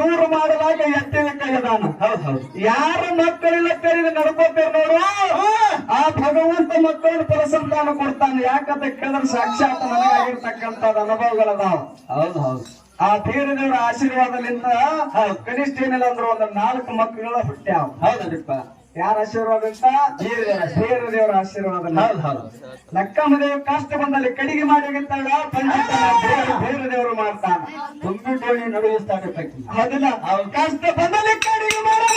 ದೂರ ಮಾಡಲಾಗ ಎತ್ತಿನ ಕೈದಾನ. ಹೌದು ಯಾರ ಮಕ್ಕಳೆಲ್ಲ ಕರೀದು ನಡ್ಕೋತೇವೆ ನೋಡು, ಆ ಭಗವಂತ ಮಕ್ಕಳನ್ನು ಫಲಸಂತಾನ ಕೊಡ್ತಾನೆ. ಯಾಕಂತ ಕೇಳಿದ್ರೆ ಸಾಕ್ಷಾತ್ ನನಗಾಗಿರ್ತಕ್ಕಂಥದ್ದು ಅನುಭವಗಳದಾವ. ಹೌದು ಆ ದೇವರ ಆಶೀರ್ವಾದದಿಂದ ಕನಿಷ್ಠ ಏನಿಲ್ಲ ಅಂದ್ರೆ ಒಂದು 4 ಮಕ್ಕಳು ಹುಟ್ಟ್ಯಾವ. ಹೌದಪ್ಪ. ಯಾರ ಆಶೀರ್ವಾದ ಅಂತ? ಬೇರೆ ದೇವರ ಆಶೀರ್ವಾದ. ಲಕ್ಕಮ್ಮ ದೇವ ಕಷ್ಟ ಬಂದಲ್ಲಿ ಕಡಿಗೆ ಮಾಡಿಗಿಂತಾಗ ಪಂಡಿತ ಬೇರೆ ದೇವರು ಮಾಡ್ತಾನ. ತುಂಬಿಟ್ಟು ನಡುವಿಸ್ತಾನೆ. ಅದನ್ನ ಕಷ್ಟ ಬಂದಲ್ಲಿ ಕಡಿಗೆ ಮಾಡಿ